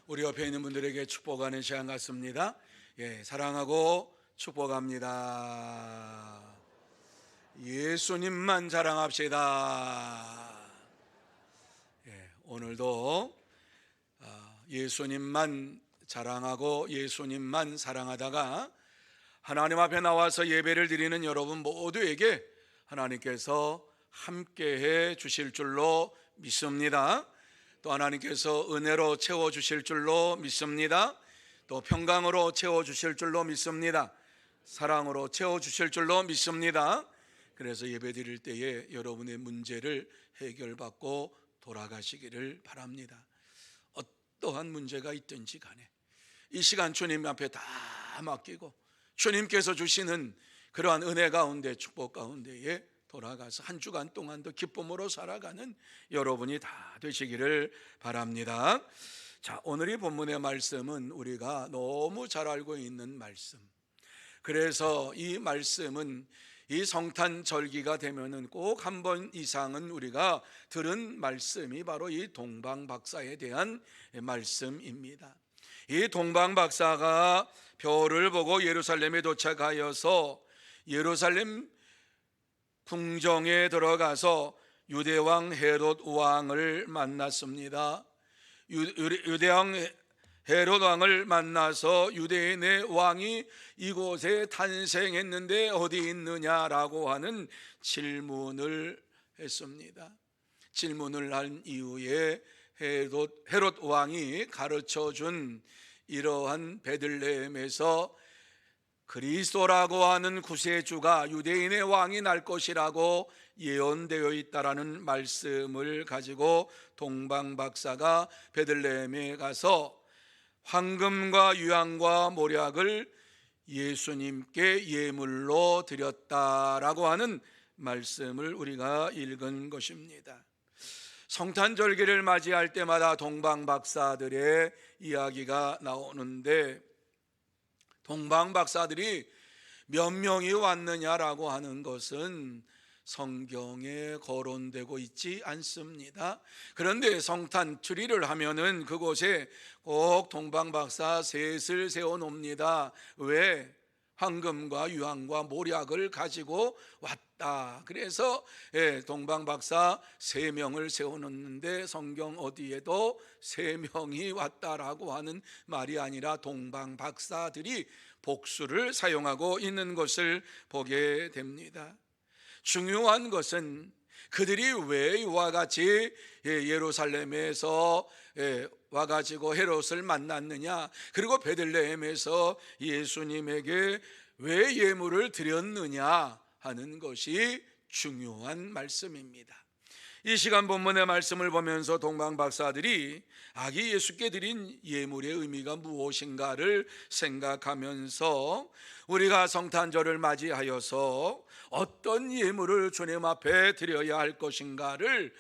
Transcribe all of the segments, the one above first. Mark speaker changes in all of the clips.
Speaker 1: 우리 옆에 있는 분들에게 축복하는 시간 같습니다. 사랑하고 축복합니다. 예수님만 자랑합시다. 오늘도 예수님만 자랑하고 예수님만 사랑하다가 하나님 앞에 나와서 예배를 드리는 여러분 모두에게 하나님께서 함께해 주실 줄로 믿습니다. 또 하나님께서 은혜로 채워주실 줄로 믿습니다. 또 평강으로 채워주실 줄로 믿습니다. 사랑으로 채워주실 줄로 믿습니다. 그래서 예배 드릴 때에 여러분의 문제를 해결받고 돌아가시기를 바랍니다. 어떠한 문제가 있든지 간에 이 시간 주님 앞에 다 맡기고 주님께서 주시는 그러한 은혜 가운데 축복 가운데에 돌아가서 한 주간 동안도 기쁨으로 살아가는 여러분이 다 되시기를 바랍니다. 자, 오늘 이 본문의 말씀은 우리가 너무 잘 알고 있는 말씀. 그래서 이 말씀은 이 성탄절기가 되면은 꼭 한 번 이상은 우리가 들은 말씀이 바로 이 동방박사에 대한 말씀입니다. 이 동방박사가 별을 보고 예루살렘에 도착하여서 예루살렘 궁정에 들어가서 유대왕 헤롯 왕을 만났습니다. 유대왕 헤롯 왕을 만나서 유대인의 왕이 이곳에 탄생했는데 어디 있느냐라고 하는 질문을 했습니다. 질문을 한 이후에 헤롯 왕이 가르쳐준 이러한 베들레헴에서 그리스도라고 하는 구세주가 유대인의 왕이 날 것이라고 예언되어 있다라는 말씀을 가지고 동방박사가 베들레헴에 가서 황금과 유향과 모략을 예수님께 예물로 드렸다라고 하는 말씀을 우리가 읽은 것입니다. 성탄절기를 맞이할 때마다 동방박사들의 이야기가 나오는데 동방박사들이 몇 명이 왔느냐라고 하는 것은 성경에 거론되고 있지 않습니다. 그런데 성탄 추리를 하면은 그곳에 꼭 동방박사 셋을 세워놓습니다. 왜? 황금과 유황과 모략을 가지고 왔다. 그래서 동방박사 3명을 세워놓는데 성경 어디에도 3명이 왔다라고 하는 말이 아니라 동방박사들이 복수를 사용하고 있는 것을 보게 됩니다. 중요한 것은 그들이 왜 이와 같이 예루살렘에서 와가지고 헤롯을 만났느냐, 그리고 베들레헴에서 예수님에게 왜 예물을 드렸느냐 하는 것이 중요한 말씀입니다. 이 시간 본문의 말씀을 보면서 동방박사들이 아기 예수께 드린 예물의 의미가 무엇인가를 생각하면서 우리가 성탄절을 맞이하여서 어떤 예물을 주님 앞에 드려야 할 것인가를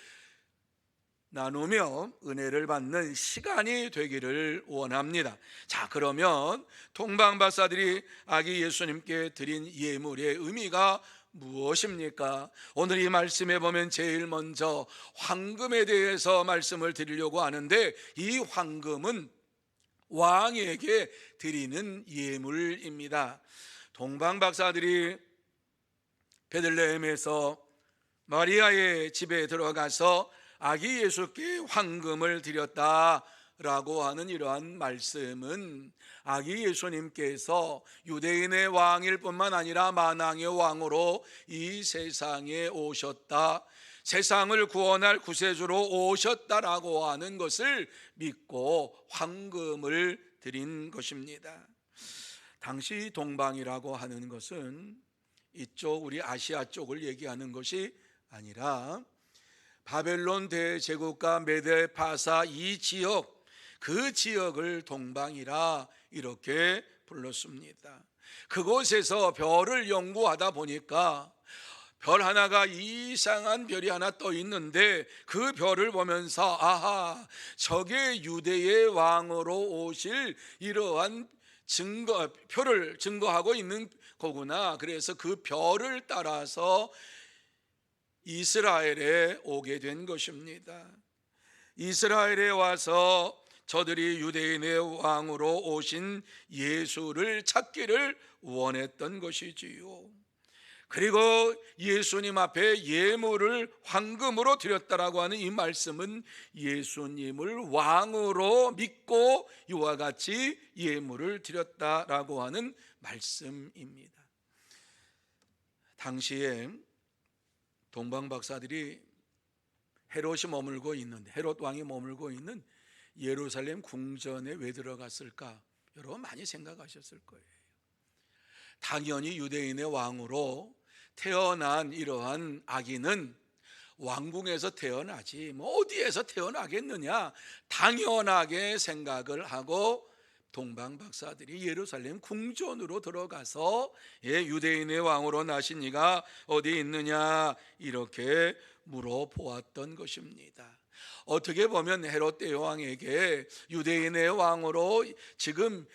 Speaker 1: 나누며 은혜를 받는 시간이 되기를 원합니다. 자, 그러면 동방박사들이 아기 예수님께 드린 예물의 의미가 무엇입니까? 오늘 이 말씀에 보면 제일 먼저 황금에 대해서 말씀을 드리려고 하는데, 이 황금은 왕에게 드리는 예물입니다. 동방박사들이 베들레헴에서 마리아의 집에 들어가서 아기 예수께 황금을 드렸다라고 하는 이러한 말씀은 아기 예수님께서 유대인의 왕일 뿐만 아니라 만왕의 왕으로 이 세상에 오셨다, 세상을 구원할 구세주로 오셨다라고 하는 것을 믿고 황금을 드린 것입니다. 당시 동방이라고 하는 것은 이쪽 우리 아시아 쪽을 얘기하는 것이 아니라 바벨론 대제국과 메데 파사 이 지역, 그 지역을 동방이라 이렇게 불렀습니다. 그곳에서 별을 연구하다 보니까 별 하나가 이상한 별이 하나 떠 있는데 그 별을 보면서 아하, 저게 유대의 왕으로 오실 이러한 표를 증거하고 있는 거구나. 그래서 그 별을 따라서 이스라엘에 오게 된 것입니다. 이스라엘에 와서 저들이 유대인의 왕으로 오신 예수를 찾기를 원했던 것이지요. 그리고 예수님 앞에 예물을 황금으로 드렸다라고 하는 이 말씀은 예수님을 왕으로 믿고 이와 같이 예물을 드렸다라고 하는 말씀입니다. 당시에 동방 박사들이 헤롯 왕이 머물고 있는 예루살렘 궁전에 왜 들어갔을까? 여러분 많이 생각하셨을 거예요. 당연히 유대인의 왕으로 태어난 이러한 아기는 왕궁에서 태어나지 어디에서 태어나겠느냐, 당연하게 생각을 하고 동방 박사들이 예루살렘 궁전으로 들어가서 유대인의 왕으로 나신 이가 어디 있느냐 이렇게 물어보았던 것입니다. 어떻게 보면 헤롯 대왕에게 유대인의 왕으로 지금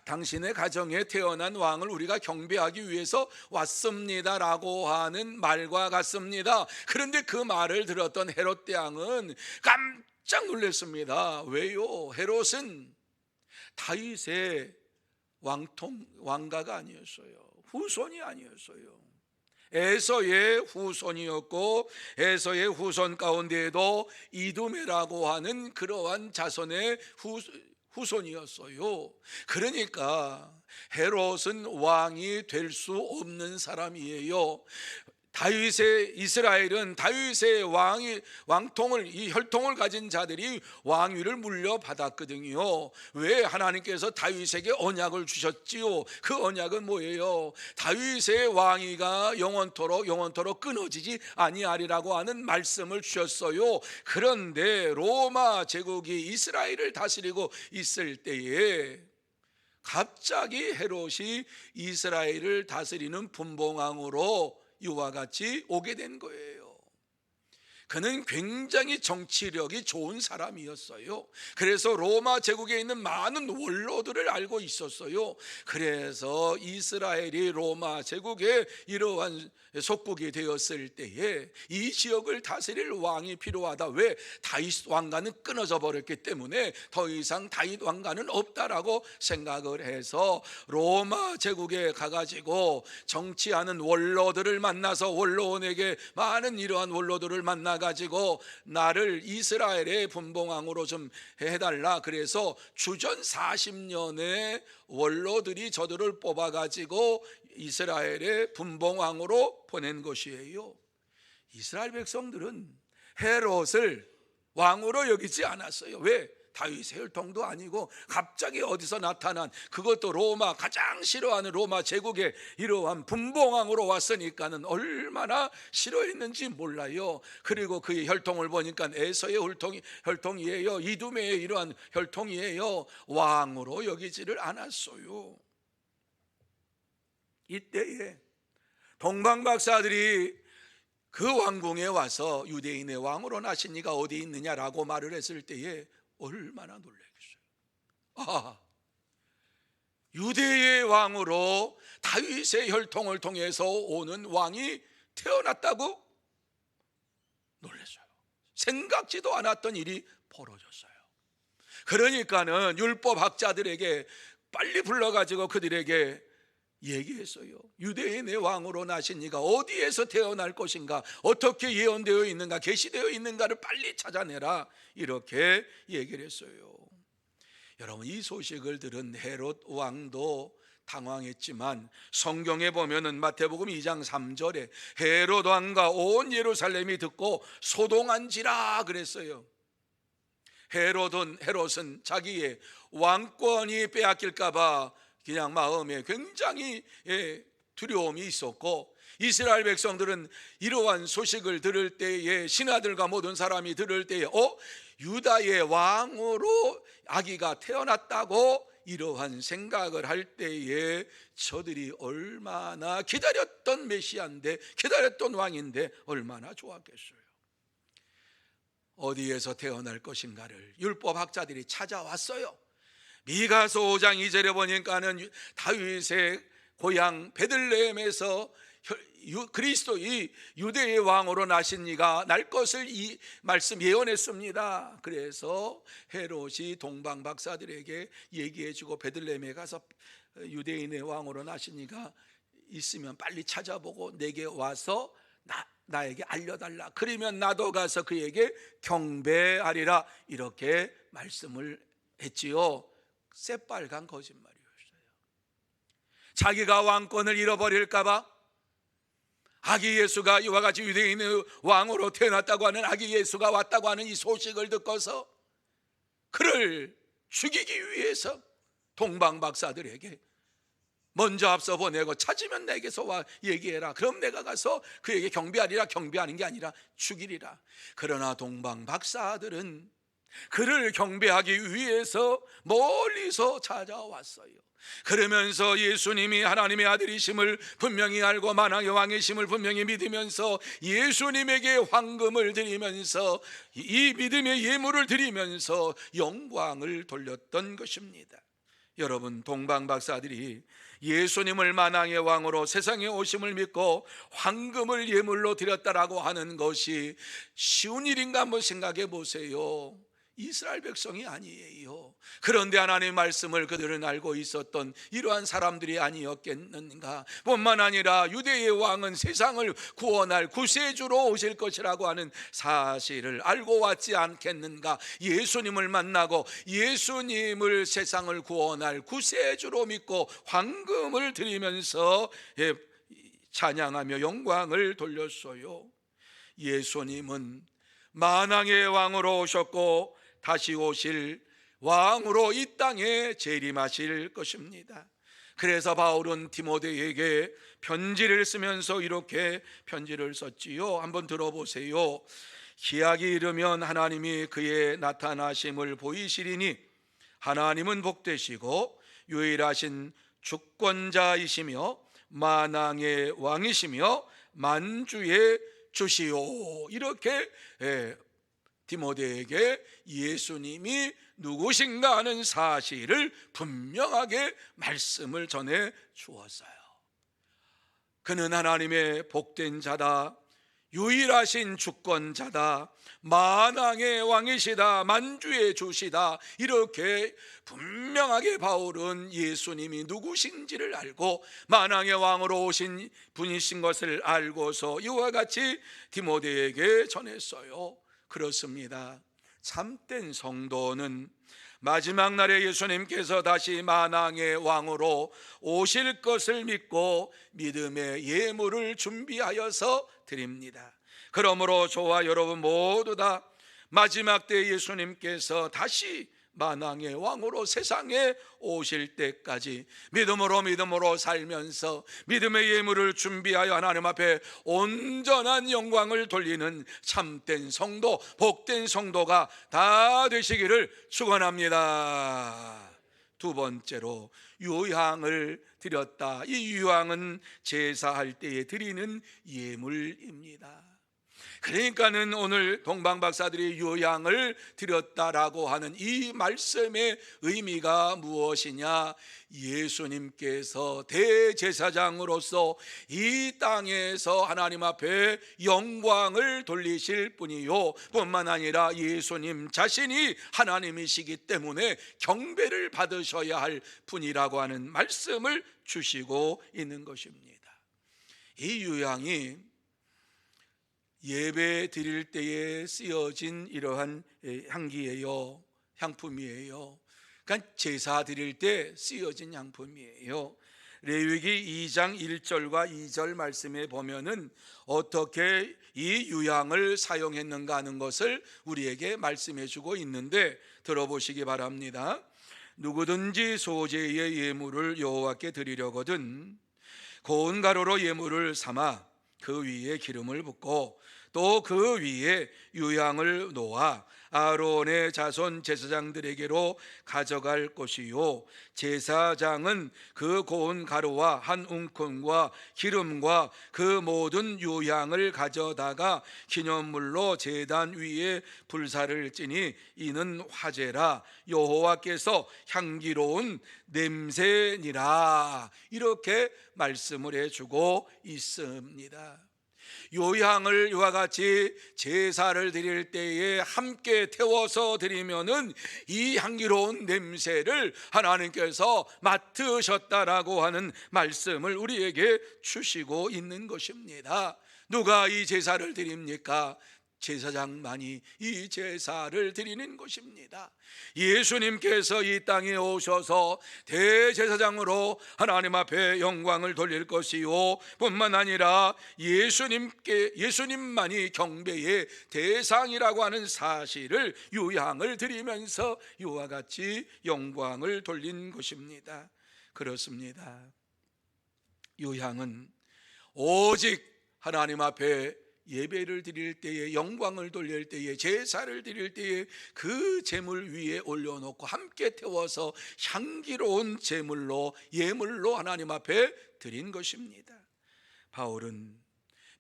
Speaker 1: 당신의 가정에 태어난 왕을 우리가 경배하기 위해서 왔습니다라고 하는 말과 같습니다. 그런데 그 말을 들었던 헤롯 대왕은 깜짝 놀랐습니다. 왜요? 헤롯은 다윗의 왕가가 아니었어요. 후손이 아니었어요. 에서의 후손이었고 에서의 후손 가운데에도 이두메라고 하는 그러한 자손의 후손이었어요. 그러니까 헤롯은 왕이 될 수 없는 사람이에요. 이스라엘은 다윗의 왕통을, 이 혈통을 가진 자들이 왕위를 물려받았거든요. 왜? 하나님께서 다윗에게 언약을 주셨지요. 그 언약은 뭐예요? 다윗의 왕위가 영원토록 끊어지지 아니하리라고 하는 말씀을 주셨어요. 그런데 로마 제국이 이스라엘을 다스리고 있을 때에 갑자기 헤롯이 이스라엘을 다스리는 분봉왕으로 이와 같이 오게 된 거예요. 그는 굉장히 정치력이 좋은 사람이었어요. 그래서 로마 제국에 있는 많은 원로들을 알고 있었어요. 그래서 이스라엘이 로마 제국의 이러한 속국이 되었을 때에 이 지역을 다스릴 왕이 필요하다. 왜? 다윗 왕가는 끊어져 버렸기 때문에 더 이상 다윗 왕가는 없다라고 생각을 해서 로마 제국에 가가지고 정치하는 원로들을 만나서 원로원에게 많은 이러한 원로들을 만나가지고 나를 이스라엘의 분봉왕으로 좀 해달라. 그래서 주전 40년에 원로들이 저들을 뽑아가지고 이스라엘의 분봉왕으로 보낸 것이에요. 이스라엘 백성들은 헤롯을 왕으로 여기지 않았어요. 왜? 다윗의 혈통도 아니고 갑자기 어디서 나타난, 그것도 로마, 가장 싫어하는 로마 제국의 이러한 분봉왕으로 왔으니까는 얼마나 싫어했는지 몰라요. 그리고 그의 혈통을 보니까 에서의 혈통이에요. 이두메의 이러한 혈통이에요. 왕으로 여기지를 않았어요. 이때에 동방 박사들이 그 왕궁에 와서 유대인의 왕으로 나신 이가 어디 있느냐라고 말을 했을 때에 얼마나 놀라겠어요. 유대의 왕으로 다윗의 혈통을 통해서 오는 왕이 태어났다고 놀랐어요. 생각지도 않았던 일이 벌어졌어요. 그러니까는 율법학자들에게 빨리 불러가지고 그들에게 얘기했어요. 유대인의 왕으로 나신 이가 어디에서 태어날 것인가, 어떻게 예언되어 있는가, 계시되어 있는가를 빨리 찾아내라, 이렇게 얘기를 했어요. 여러분, 이 소식을 들은 헤롯 왕도 당황했지만 성경에 보면은 마태복음 2장 3절에 헤롯 왕과 온 예루살렘이 듣고 소동한지라 그랬어요. 헤롯은 자기의 왕권이 빼앗길까 봐 그냥 마음에 굉장히 두려움이 있었고, 이스라엘 백성들은 이러한 소식을 들을 때에, 신하들과 모든 사람이 들을 때에 유다의 왕으로 아기가 태어났다고 이러한 생각을 할 때에 저들이 얼마나 기다렸던 메시아인데, 기다렸던 왕인데 얼마나 좋았겠어요. 어디에서 태어날 것인가를 율법학자들이 찾아왔어요. 미가서 5장 2절에 보니까는 다윗의 고향 베들레헴에서 그리스도 이 유대의 왕으로 나신 이가 날 것을 이 말씀 예언했습니다. 그래서 헤롯이 동방 박사들에게 얘기해주고 베들레헴에 가서 유대인의 왕으로 나신 이가 있으면 빨리 찾아보고 내게 와서 나에게 알려달라. 그러면 나도 가서 그에게 경배하리라. 이렇게 말씀을 했지요. 새빨간 거짓말이었어요. 자기가 왕권을 잃어버릴까봐 아기 예수가 이와 같이 유대인의 왕으로 태어났다고 하는 아기 예수가 왔다고 하는 이 소식을 듣고서 그를 죽이기 위해서 동방 박사들에게 먼저 앞서 보내고 찾으면 내게서 와 얘기해라. 그럼 내가 가서 그에게 경배하리라. 경배하는 게 아니라 죽이리라. 그러나 동방 박사들은 그를 경배하기 위해서 멀리서 찾아왔어요. 그러면서 예수님이 하나님의 아들이심을 분명히 알고 만왕의 왕이심을 분명히 믿으면서 예수님에게 황금을 드리면서 이 믿음의 예물을 드리면서 영광을 돌렸던 것입니다. 여러분, 동방 박사들이 예수님을 만왕의 왕으로 세상에 오심을 믿고 황금을 예물로 드렸다라고 하는 것이 쉬운 일인가 한번 생각해 보세요. 이스라엘 백성이 아니에요. 그런데 하나님의 말씀을 그들은 알고 있었던 이러한 사람들이 아니었겠는가. 뿐만 아니라 유대의 왕은 세상을 구원할 구세주로 오실 것이라고 하는 사실을 알고 왔지 않겠는가. 예수님을 만나고 예수님을 세상을 구원할 구세주로 믿고 황금을 드리면서 찬양하며 영광을 돌렸어요. 예수님은 만왕의 왕으로 오셨고 다시 오실 왕으로 이 땅에 재림하실 것입니다. 그래서 바울은 디모데에게 편지를 쓰면서 이렇게 편지를 썼지요. 한번 들어보세요. 기약이 이르면 하나님이 그의 나타나심을 보이시리니 하나님은 복되시고 유일하신 주권자이시며 만왕의 왕이시며 만주의 주시오. 이렇게 디모데에게 예수님이 누구신가 하는 사실을 분명하게 말씀을 전해 주었어요. 그는 하나님의 복된 자다, 유일하신 주권자다, 만왕의 왕이시다, 만주의 주시다. 이렇게 분명하게 바울은 예수님이 누구신지를 알고 만왕의 왕으로 오신 분이신 것을 알고서 이와 같이 디모데에게 전했어요. 그렇습니다. 참된 성도는 마지막 날에 예수님께서 다시 만왕의 왕으로 오실 것을 믿고 믿음의 예물을 준비하여서 드립니다. 그러므로 저와 여러분 모두 다 마지막 때 예수님께서 다시 만왕의 왕으로 세상에 오실 때까지 믿음으로 살면서 믿음의 예물을 준비하여 하나님 앞에 온전한 영광을 돌리는 참된 성도, 복된 성도가 다 되시기를 축원합니다. 두 번째로 유향을 드렸다. 이 유향은 제사할 때에 드리는 예물입니다. 그러니까는 오늘 동방 박사들이 유향을 드렸다라고 하는 이 말씀의 의미가 무엇이냐? 예수님께서 대제사장으로서 이 땅에서 하나님 앞에 영광을 돌리실 분이요, 뿐만 아니라 예수님 자신이 하나님이시기 때문에 경배를 받으셔야 할 분이라고 하는 말씀을 주시고 있는 것입니다. 이 유향이 예배 드릴 때에 쓰여진 이러한 향기예요. 향품이에요. 그러니까 제사 드릴 때 쓰여진 향품이에요. 레위기 2장 1절과 2절 말씀에 보면은 어떻게 이 유향을 사용했는가 하는 것을 우리에게 말씀해 주고 있는데 들어보시기 바랍니다. 누구든지 소제의 예물을 여호와께 드리려거든 고운 가루로 예물을 삼아 그 위에 기름을 붓고 또 그 위에 유향을 놓아 아론의 자손 제사장들에게로 가져갈 것이요, 제사장은 그 고운 가루와 한 웅큼과 기름과 그 모든 유향을 가져다가 기념물로 제단 위에 불사를 찌니 이는 화제라, 여호와께서 향기로운 냄새니라. 이렇게 말씀을 해주고 있습니다. 요향을 이와 같이 제사를 드릴 때에 함께 태워서 드리면은 이 향기로운 냄새를 하나님께서 맡으셨다라고 하는 말씀을 우리에게 주시고 있는 것입니다. 누가 이 제사를 드립니까? 제사장만이 이 제사를 드리는 것입니다. 예수님께서 이 땅에 오셔서 대제사장으로 하나님 앞에 영광을 돌릴 것이요, 뿐만 아니라 예수님만이 경배의 대상이라고 하는 사실을 유향을 드리면서 이와 같이 영광을 돌린 것입니다. 그렇습니다. 유향은 오직 하나님 앞에 예배를 드릴 때에, 영광을 돌릴 때에, 제사를 드릴 때에 그 제물 위에 올려놓고 함께 태워서 향기로운 제물로, 예물로 하나님 앞에 드린 것입니다. 바울은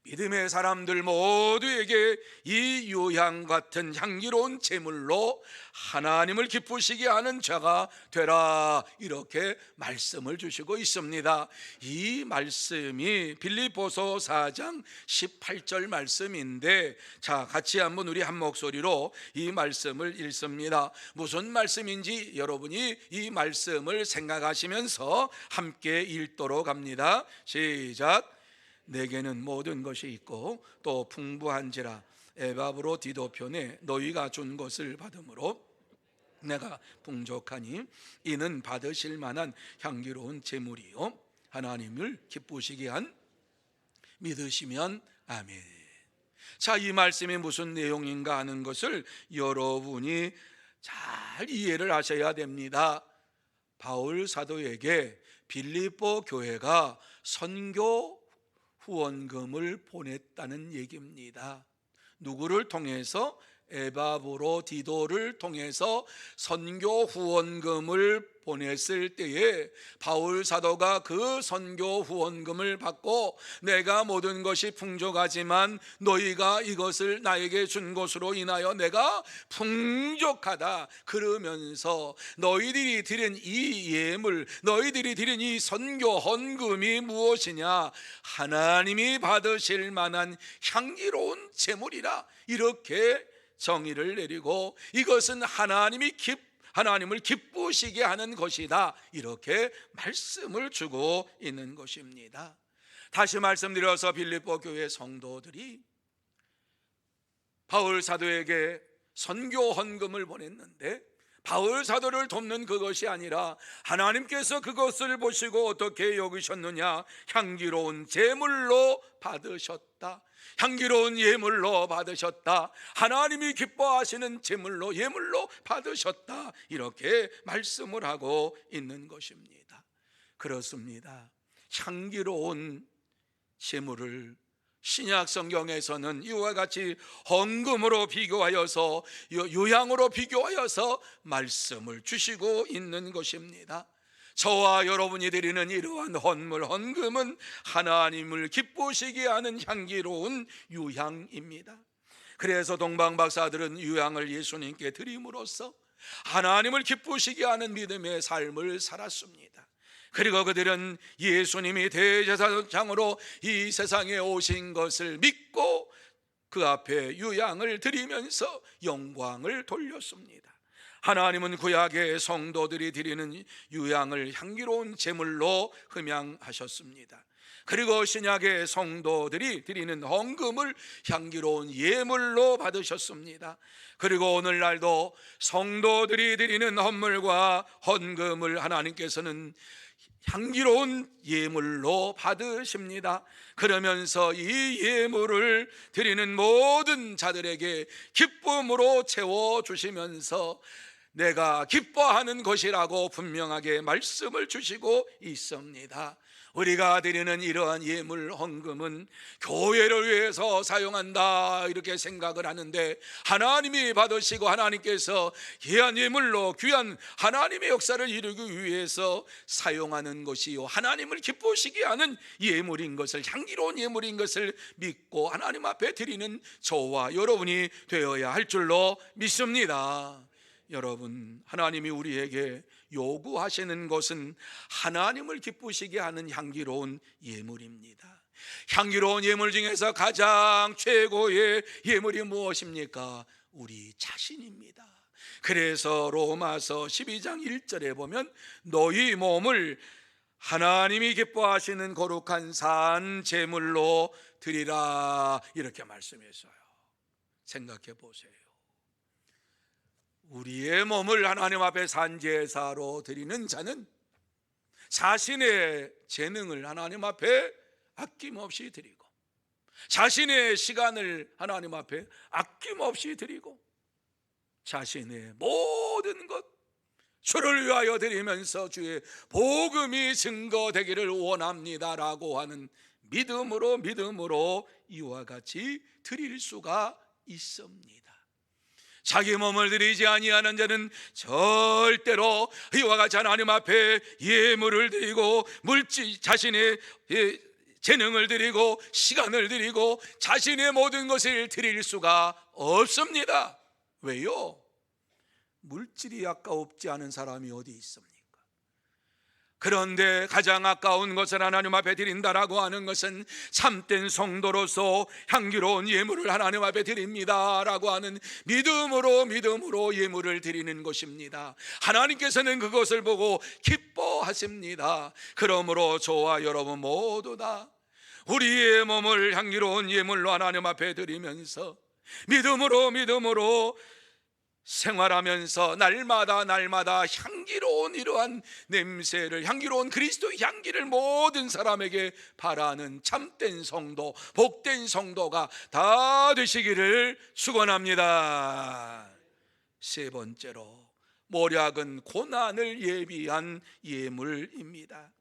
Speaker 1: 믿음의 사람들 모두에게 이 유향 같은 향기로운 제물로 하나님을 기쁘시게 하는 자가 되라, 이렇게 말씀을 주시고 있습니다. 이 말씀이 빌립보서 4장 18절 말씀인데, 자, 같이 한번 우리 한 목소리로 이 말씀을 읽습니다. 무슨 말씀인지 여러분이 이 말씀을 생각하시면서 함께 읽도록 합니다. 시작. 내게는 모든 것이 있고 또 풍부한지라, 에바브로디도편에 너희가 준 것을 받음으로 내가 풍족하니 이는 받으실 만한 향기로운 제물이요, 하나님을 기쁘시게 한 믿으시면 아멘. 자, 이 말씀이 무슨 내용인가 하는 것을 여러분이 잘 이해를 하셔야 됩니다. 바울 사도에게 빌립보 교회가 선교 후원금을 보냈다는 얘기입니다. 누구를 통해서? 에바브로디도를 통해서 선교 후원금을 보냈을 때에 바울 사도가 그 선교 후원금을 받고, 내가 모든 것이 풍족하지만 너희가 이것을 나에게 준 것으로 인하여 내가 풍족하다 그러면서 너희들이 드린 이 예물, 너희들이 드린 이 선교 헌금이 무엇이냐? 하나님이 받으실 만한 향기로운 제물이라, 이렇게 정의를 내리고 이것은 하나님을 기쁘시게 하는 것이다, 이렇게 말씀을 주고 있는 것입니다. 다시 말씀드려서 빌립보 교회 성도들이 바울 사도에게 선교 헌금을 보냈는데, 바울 사도를 돕는 그것이 아니라 하나님께서 그것을 보시고 어떻게 여기셨느냐? 향기로운 제물로 받으셨다, 향기로운 예물로 받으셨다, 하나님이 기뻐하시는 제물로, 예물로 받으셨다, 이렇게 말씀을 하고 있는 것입니다. 그렇습니다. 향기로운 제물을 신약 성경에서는 이와 같이 헌금으로 비교하여서, 유향으로 비교하여서 말씀을 주시고 있는 것입니다. 저와 여러분이 드리는 이러한 헌금은 하나님을 기쁘시게 하는 향기로운 유향입니다. 그래서 동방박사들은 유향을 예수님께 드림으로써 하나님을 기쁘시게 하는 믿음의 삶을 살았습니다. 그리고 그들은 예수님이 대제사장으로 이 세상에 오신 것을 믿고 그 앞에 유향을 드리면서 영광을 돌렸습니다. 하나님은 구약의 성도들이 드리는 유향을 향기로운 제물로 흠양하셨습니다. 그리고 신약의 성도들이 드리는 헌금을 향기로운 예물로 받으셨습니다. 그리고 오늘날도 성도들이 드리는 헌물과 헌금을 하나님께서는 향기로운 예물로 받으십니다. 그러면서 이 예물을 드리는 모든 자들에게 기쁨으로 채워주시면서 내가 기뻐하는 것이라고 분명하게 말씀을 주시고 있습니다. 우리가 드리는 이러한 예물 헌금은 교회를 위해서 사용한다 이렇게 생각을 하는데, 하나님이 받으시고 하나님께서 귀한 예물로 귀한 하나님의 역사를 이루기 위해서 사용하는 것이요, 하나님을 기쁘시게 하는 예물인 것을, 향기로운 예물인 것을 믿고 하나님 앞에 드리는 저와 여러분이 되어야 할 줄로 믿습니다. 여러분, 하나님이 우리에게 요구하시는 것은 하나님을 기쁘시게 하는 향기로운 예물입니다. 향기로운 예물 중에서 가장 최고의 예물이 무엇입니까? 우리 자신입니다. 그래서 로마서 12장 1절에 보면 너희 몸을 하나님이 기뻐하시는 거룩한 산 제물로 드리라 이렇게 말씀했어요. 생각해 보세요. 우리의 몸을 하나님 앞에 산제사로 드리는 자는 자신의 재능을 하나님 앞에 아낌없이 드리고, 자신의 시간을 하나님 앞에 아낌없이 드리고, 자신의 모든 것 주를 위하여 드리면서 주의 복음이 증거되기를 원합니다라고 하는 믿음으로 이와 같이 드릴 수가 있습니다. 자기 몸을 드리지 아니하는 자는 절대로 이와 같이 하나님 앞에 예물을 드리고 자신의 재능을 드리고 시간을 드리고 자신의 모든 것을 드릴 수가 없습니다. 왜요? 물질이 아까웠지 않은 사람이 어디 있습니까? 그런데 가장 아까운 것을 하나님 앞에 드린다라고 하는 것은 참된 성도로서 향기로운 예물을 하나님 앞에 드립니다라고 하는 믿음으로 예물을 드리는 것입니다. 하나님께서는 그것을 보고 기뻐하십니다. 그러므로 저와 여러분 모두 다 우리의 몸을 향기로운 예물로 하나님 앞에 드리면서 믿음으로 생활하면서 날마다 향기로운 이러한 냄새를, 향기로운 그리스도의 향기를 모든 사람에게 바라는 참된 성도, 복된 성도가 다 되시기를 축원합니다. 세 번째로, 모략은 고난을 예비한 예물입니다.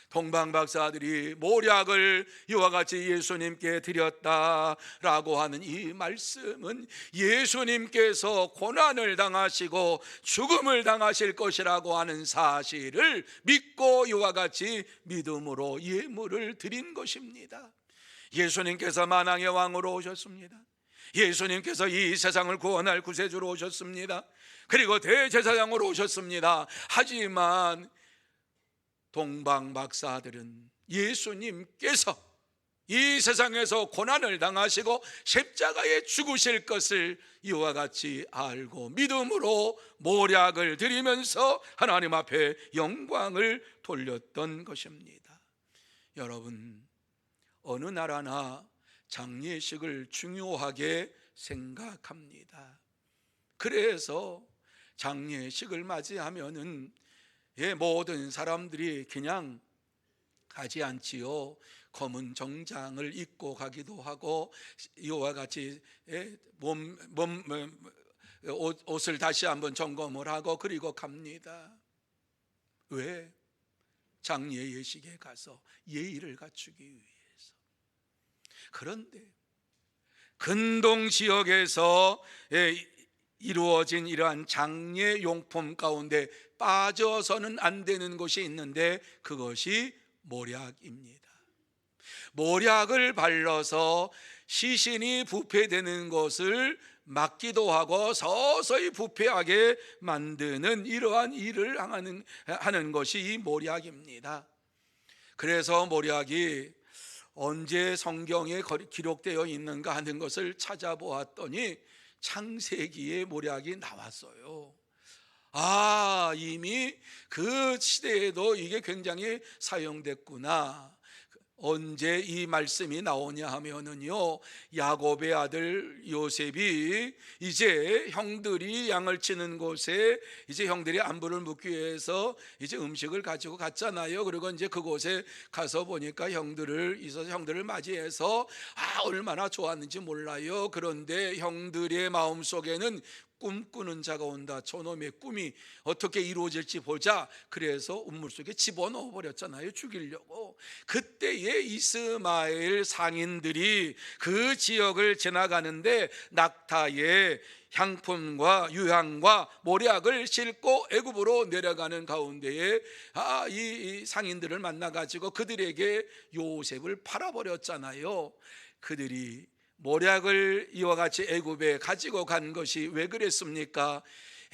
Speaker 1: 동방박사들이 모략을 이와 같이 예수님께 드렸다라고 하는 이 말씀은 예수님께서 고난을 당하시고 죽음을 당하실 것이라고 하는 사실을 믿고 이와 같이 믿음으로 예물을 드린 것입니다. 예수님께서 만왕의 왕으로 오셨습니다. 예수님께서 이 세상을 구원할 구세주로 오셨습니다. 그리고 대제사장으로 오셨습니다. 하지만 동방박사들은 예수님께서 이 세상에서 고난을 당하시고 십자가에 죽으실 것을 이와 같이 알고 믿음으로 모략을 드리면서 하나님 앞에 영광을 돌렸던 것입니다. 여러분, 어느 나라나 장례식을 중요하게 생각합니다. 그래서 장례식을 맞이하면은 모든 사람들이 그냥 가지 않지요. 검은 정장을 입고 가기도 하고 이와 같이 옷을 다시 한번 점검을 하고 그리고 갑니다. 왜? 장례 예식에 가서 예의를 갖추기 위해서. 그런데 근동 지역에서 이루어진 이러한 장례 용품 가운데 빠져서는 안 되는 것이 있는데 그것이 모략입니다. 모략을 발라서 시신이 부패되는 것을 막기도 하고 서서히 부패하게 만드는 이러한 일을 하는 것이 이 모략입니다. 그래서 모략이 언제 성경에 기록되어 있는가 하는 것을 찾아보았더니 창세기에 모략이 나왔어요. 이미 그 시대에도 이게 굉장히 사용됐구나. 언제 이 말씀이 나오냐 하면은요, 야곱의 아들 요셉이 이제 형들이 양을 치는 곳에 이제 형들이 안부를 묻기 위해서 이제 음식을 가지고 갔잖아요. 그리고 이제 그곳에 가서 보니까 형들을 맞이해서 얼마나 좋았는지 몰라요. 그런데 형들의 마음속에는 꿈꾸는 자가 온다. 저놈의 꿈이 어떻게 이루어질지 보자. 그래서 우물 속에 집어넣어 버렸잖아요, 죽이려고. 그때에 이스마엘 상인들이 그 지역을 지나가는데 낙타에 향품과 유향과 모략을 싣고 애굽으로 내려가는 가운데에 이 상인들을 만나 가지고 그들에게 요셉을 팔아버렸잖아요. 그들이 모략을 이와 같이 애굽에 가지고 간 것이 왜 그랬습니까?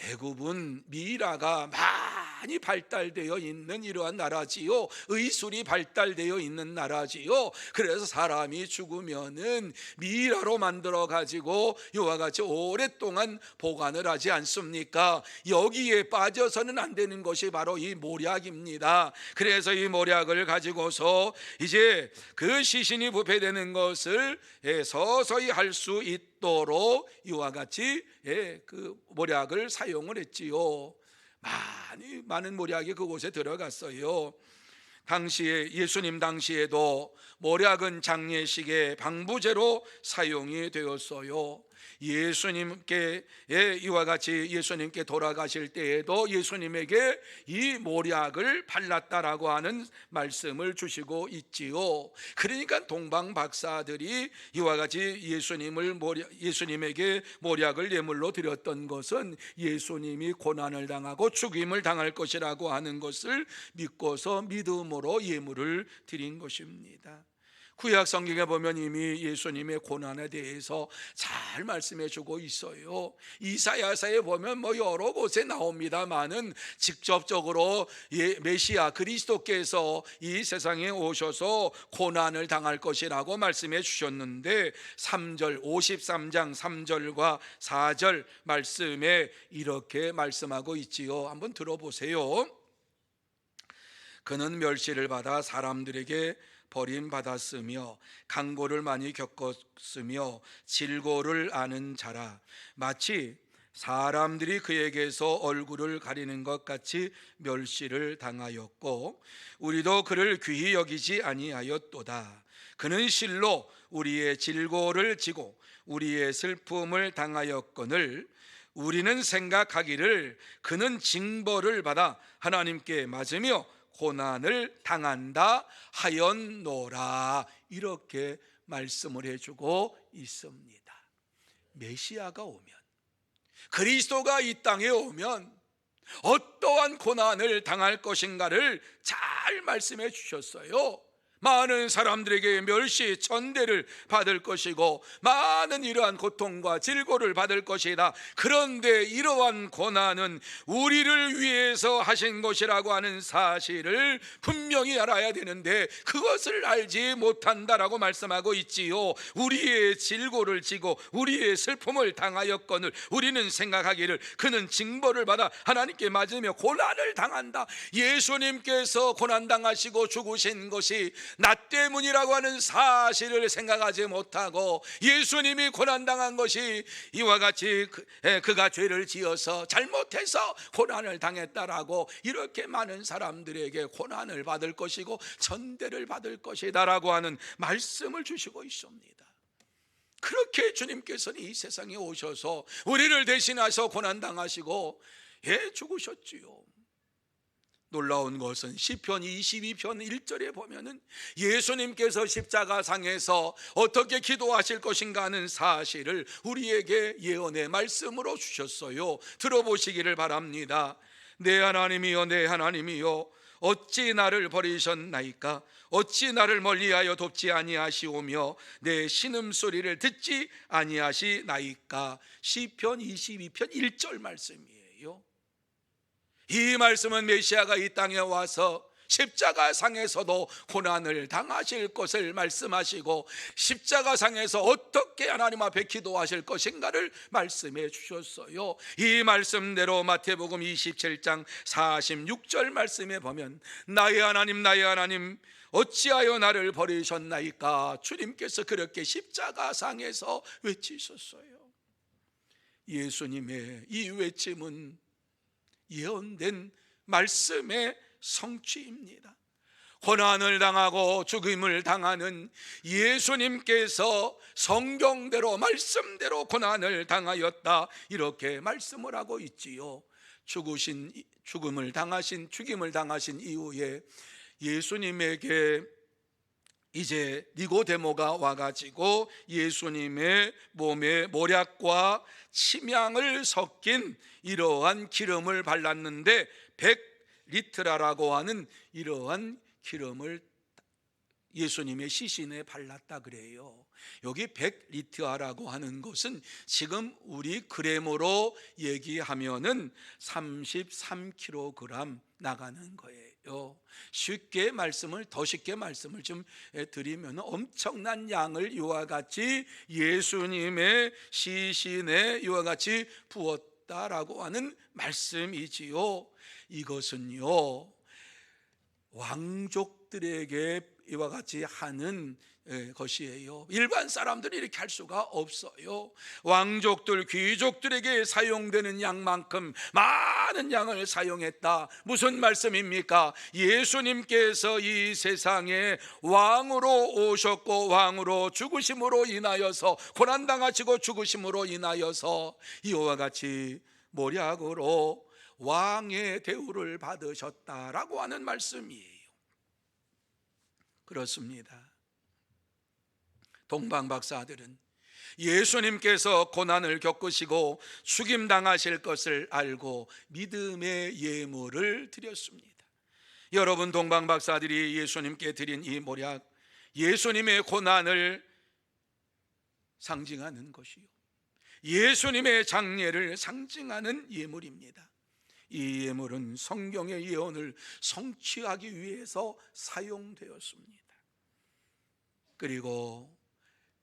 Speaker 1: 애굽은 미라가 많이 발달되어 있는 이러한 나라지요, 의술이 발달되어 있는 나라지요. 그래서 사람이 죽으면은 미라로 만들어 가지고 이와 같이 오랫동안 보관을 하지 않습니까? 여기에 빠져서는 안 되는 것이 바로 이 모략입니다. 그래서 이 모략을 가지고서 이제 그 시신이 부패되는 것을 서서히 할 수 있도록 이와 같이 그 모략을 사용을 했지요. 많은 모략이 그곳에 들어갔어요. 당시에 예수님 당시에도 모략은 장례식의 방부제로 사용이 되었어요. 예수님께 이와 같이 예수님께 돌아가실 때에도 예수님에게 이 모략을 발랐다라고 하는 말씀을 주시고 있지요. 그러니까 동방 박사들이 이와 같이 예수님에게 모략을 예물로 드렸던 것은 예수님이 고난을 당하고 죽임을 당할 것이라고 하는 것을 믿고서 믿음으로 예물을 드린 것입니다. 구약 성경에 보면 이미 예수님의 고난에 대해서 잘 말씀해 주고 있어요. 이사야서에 보면 여러 곳에 나옵니다만은 직접적으로 메시아 그리스도께서 이 세상에 오셔서 고난을 당할 것이라고 말씀해 주셨는데 3절 53장 3절과 4절 말씀에 이렇게 말씀하고 있지요. 한번 들어보세요. 그는 멸시를 받아 사람들에게 버림받았으며 강고를 많이 겪었으며 질고를 아는 자라. 마치 사람들이 그에게서 얼굴을 가리는 것 같이 멸시를 당하였고 우리도 그를 귀히 여기지 아니하였도다. 그는 실로 우리의 질고를 지고 우리의 슬픔을 당하였거늘 우리는 생각하기를 그는 징벌을 받아 하나님께 맞으며 고난을 당한다 하였노라. 이렇게 말씀을 해주고 있습니다. 메시아가 오면, 그리스도가 이 땅에 오면 어떠한 고난을 당할 것인가를 잘 말씀해 주셨어요. 많은 사람들에게 멸시, 천대를 받을 것이고 많은 이러한 고통과 질고를 받을 것이다. 그런데 이러한 고난은 우리를 위해서 하신 것이라고 하는 사실을 분명히 알아야 되는데 그것을 알지 못한다라고 말씀하고 있지요. 우리의 질고를 지고 우리의 슬픔을 당하였거늘 우리는 생각하기를 그는 징벌을 받아 하나님께 맞으며 고난을 당한다. 예수님께서 고난당하시고 죽으신 것이 나 때문이라고 하는 사실을 생각하지 못하고 예수님이 고난당한 것이 이와 같이 그가 죄를 지어서 잘못해서 고난을 당했다라고 이렇게 많은 사람들에게 고난을 받을 것이고 천대를 받을 것이다라고 하는 말씀을 주시고 있습니다. 그렇게 주님께서는 이 세상에 오셔서 우리를 대신하셔 고난당하시고 죽으셨지요. 놀라운 것은 시편 22편 1절에 보면은 예수님께서 십자가상에서 어떻게 기도하실 것인가 하는 사실을 우리에게 예언의 말씀으로 주셨어요. 들어보시기를 바랍니다. 내 하나님이여 내 하나님이여 어찌 나를 버리셨나이까? 어찌 나를 멀리하여 돕지 아니하시오며 내 신음소리를 듣지 아니하시나이까? 시편 22편 1절 말씀이에요. 이 말씀은 메시아가 이 땅에 와서 십자가상에서도 고난을 당하실 것을 말씀하시고 십자가상에서 어떻게 하나님 앞에 기도하실 것인가를 말씀해 주셨어요. 이 말씀대로 마태복음 27장 46절 말씀에 보면 나의 하나님 어찌하여 나를 버리셨나이까? 주님께서 그렇게 십자가상에서 외치셨어요. 예수님의 이 외침은 예언된 말씀의 성취입니다. 고난을 당하고 죽임을 당하는 예수님께서 성경대로 말씀대로 고난을 당하였다, 이렇게 말씀을 하고 있지요. 죽임을 당하신 이후에 예수님에게 이제 니고데모가 와가지고 예수님의 몸에 모략과 침향을 섞인 이러한 기름을 발랐는데 100리트라라고 하는 이러한 기름을 예수님의 시신에 발랐다 그래요. 여기 100리트라고 하는 것은 지금 우리 그램으로 얘기하면은 33kg 나가는 거예요. 쉽게 말씀을 좀 드리면 엄청난 양을 이와 같이 예수님의 시신에 이와 같이 부었다라고 하는 말씀이지요. 이것은요, 왕족들에게 이와 같이 하는 것이에요. 일반 사람들이 이렇게 할 수가 없어요. 왕족들, 귀족들에게 사용되는 양만큼 많은 양을 사용했다. 무슨 말씀입니까? 예수님께서 이 세상에 왕으로 오셨고 왕으로 죽으심으로 인하여서, 고난당하시고 죽으심으로 인하여서 이와 같이 모략으로 왕의 대우를 받으셨다라고 하는 말씀이에요. 그렇습니다. 동방박사들은 예수님께서 고난을 겪으시고 죽임당하실 것을 알고 믿음의 예물을 드렸습니다. 여러분, 동방박사들이 예수님께 드린 이 모략, 예수님의 고난을 상징하는 것이요, 예수님의 장례를 상징하는 예물입니다. 이 예물은 성경의 예언을 성취하기 위해서 사용되었습니다. 그리고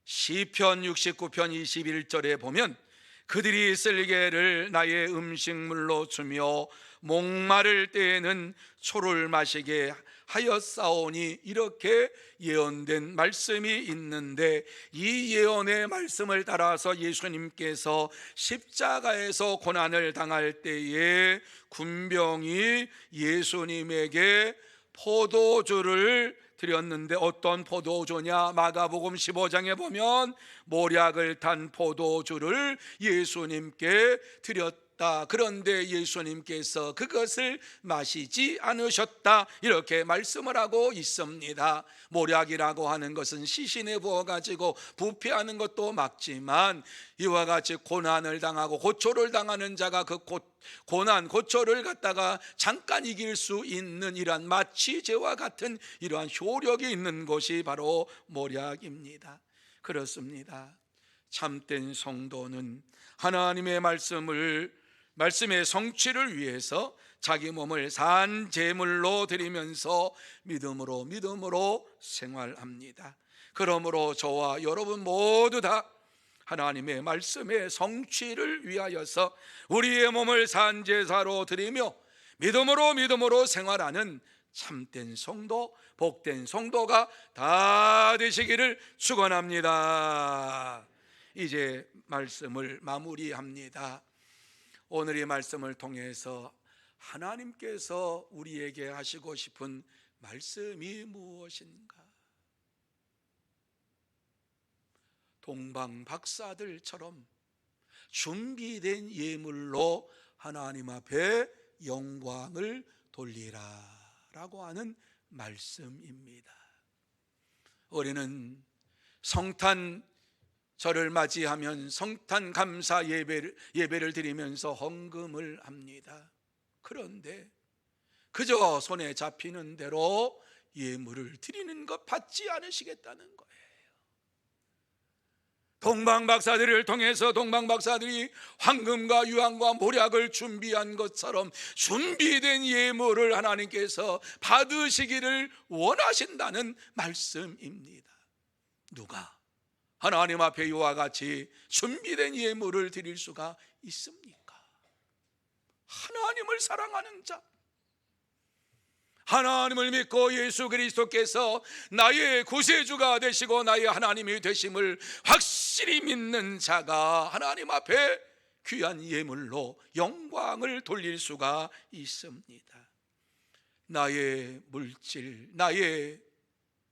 Speaker 1: 시편 69편 21절에 보면 그들이 쓸개를 나의 음식물로 주며 목마를 때에는 초를 마시게 하였사오니, 이렇게 예언된 말씀이 있는데, 이 예언의 말씀을 따라서 예수님께서 십자가에서 고난을 당할 때에 군병이 예수님에게 포도주를 드렸는데, 어떤 포도주냐? 마가복음 15장에 보면 모략을 탄 포도주를 예수님께 드렸다. 그런데 예수님께서 그것을 마시지 않으셨다, 이렇게 말씀을 하고 있습니다. 모략이라고 하는 것은 시신에 부어가지고 부패하는 것도 맞지만, 이와 같이 고난을 당하고 고초를 당하는 자가 그 고난, 고초를 갖다가 잠깐 이길 수 있는 이러한 마취제와 같은 이러한 효력이 있는 것이 바로 모략입니다. 그렇습니다. 참된 성도는 하나님의 말씀의 성취를 위해서 자기 몸을 산 제물로 드리면서 믿음으로 생활합니다. 그러므로 저와 여러분 모두 다 하나님의 말씀의 성취를 위하여서 우리의 몸을 산 제사로 드리며 믿음으로 생활하는 참된 성도, 복된 성도가 다 되시기를 축원합니다. 이제 말씀을 마무리합니다. 오늘 이 말씀을 통해서 하나님께서 우리에게 하시고 싶은 말씀이 무엇인가? 동방 박사들처럼 준비된 예물로 하나님 앞에 영광을 돌리라 라고 하는 말씀입니다. 우리는 성탄절을 맞이하면 성탄 감사 예배를 드리면서 헌금을 합니다. 그런데 그저 손에 잡히는 대로 예물을 드리는 것 받지 않으시겠다는 거예요. 동방박사들을 통해서 동방박사들이 황금과 유황과 모략을 준비한 것처럼 준비된 예물을 하나님께서 받으시기를 원하신다는 말씀입니다. 누가 하나님 앞에 이와 같이 준비된 예물을 드릴 수가 있습니까? 하나님을 사랑하는 자, 하나님을 믿고 예수 그리스도께서 나의 구세주가 되시고 나의 하나님이 되심을 확실히 믿는 자가 하나님 앞에 귀한 예물로 영광을 돌릴 수가 있습니다. 나의 물질, 나의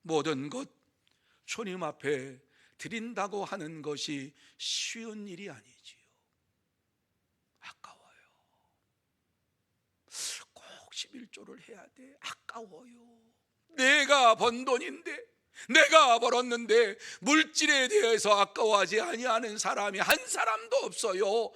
Speaker 1: 모든 것 주님 앞에 드린다고 하는 것이 쉬운 일이 아니지요. 아까워요. 꼭 11조를 해야 돼. 아까워요. 내가 번 돈인데, 내가 벌었는데 물질에 대해서 아까워하지 아니하는 사람이 한 사람도 없어요.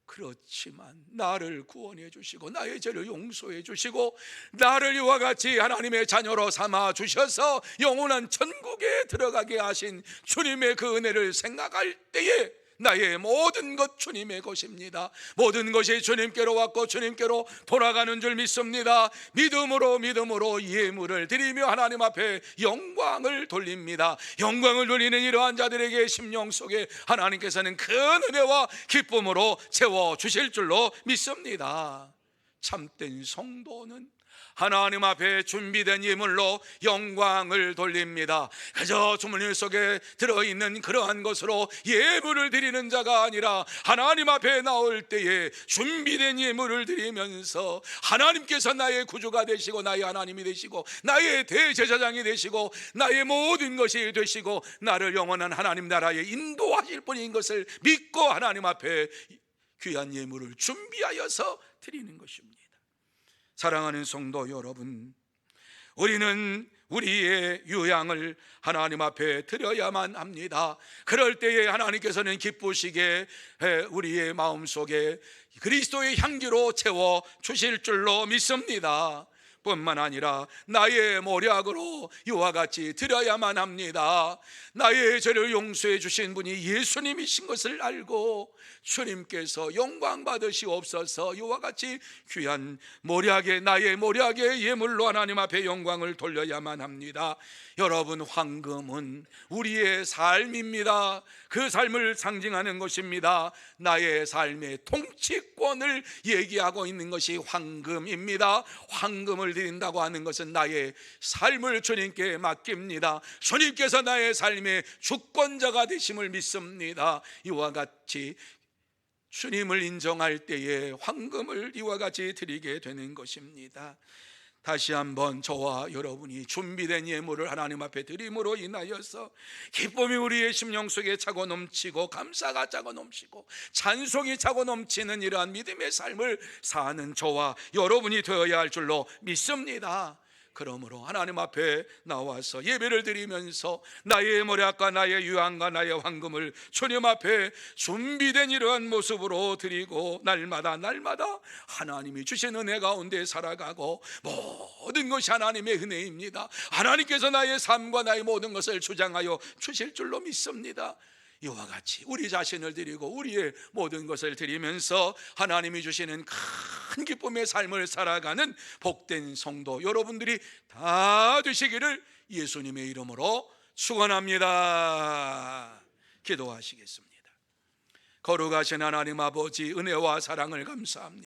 Speaker 1: 그렇지만 나를 구원해 주시고 나의 죄를 용서해 주시고 나를 이와 같이 하나님의 자녀로 삼아 주셔서 영원한 천국에 들어가게 하신 주님의 그 은혜를 생각할 때에 나의 모든 것 주님의 것입니다. 모든 것이 주님께로 왔고 주님께로 돌아가는 줄 믿습니다. 믿음으로 예물을 드리며 하나님 앞에 영광을 돌립니다. 영광을 돌리는 이러한 자들에게 심령 속에 하나님께서는 큰 은혜와 기쁨으로 채워주실 줄로 믿습니다. 참된 성도는 하나님 앞에 준비된 예물로 영광을 돌립니다. 그저 주머니 속에 들어있는 그러한 것으로 예물을 드리는 자가 아니라 하나님 앞에 나올 때에 준비된 예물을 드리면서 하나님께서 나의 구주가 되시고 나의 하나님이 되시고 나의 대제사장이 되시고 나의 모든 것이 되시고 나를 영원한 하나님 나라에 인도하실 분인 것을 믿고 하나님 앞에 귀한 예물을 준비하여서 드리는 것입니다. 사랑하는 성도 여러분, 우리는 우리의 유향을 하나님 앞에 드려야만 합니다. 그럴 때에 하나님께서는 기쁘시게 우리의 마음속에 그리스도의 향기로 채워 주실 줄로 믿습니다. 뿐만 아니라 나의 모략으로 이와 같이 드려야만 합니다. 나의 죄를 용서해 주신 분이 예수님이신 것을 알고 주님께서 영광 받으시옵소서. 이와 같이 귀한 모략의 나의 모략의 예물로 하나님 앞에 영광을 돌려야만 합니다. 여러분, 황금은 우리의 삶입니다. 그 삶을 상징하는 것입니다. 나의 삶의 통치권을 얘기하고 있는 것이 황금입니다. 황금을 드린다고 하는 것은 나의 삶을 주님께 맡깁니다. 주님께서 나의 삶의 주권자가 되심을 믿습니다. 이와 같이 주님을 인정할 때에 황금을 이와 같이 드리게 되는 것입니다. 다시 한번 저와 여러분이 준비된 예물을 하나님 앞에 드림으로 인하여서 기쁨이 우리의 심령 속에 차고 넘치고 감사가 차고 넘치고 찬송이 차고 넘치는 이러한 믿음의 삶을 사는 저와 여러분이 되어야 할 줄로 믿습니다. 그러므로 하나님 앞에 나와서 예배를 드리면서 나의 모략과 나의 유향과 나의 황금을 주님 앞에 준비된 이러한 모습으로 드리고 날마다 하나님이 주신 은혜 가운데 살아가고 모든 것이 하나님의 은혜입니다. 하나님께서 나의 삶과 나의 모든 것을 주장하여 주실 줄로 믿습니다. 이와 같이 우리 자신을 드리고 우리의 모든 것을 드리면서 하나님이 주시는 큰 기쁨의 삶을 살아가는 복된 성도 여러분들이 다 되시기를 예수님의 이름으로 축원합니다. 기도하시겠습니다. 거룩하신 하나님 아버지, 은혜와 사랑을 감사합니다.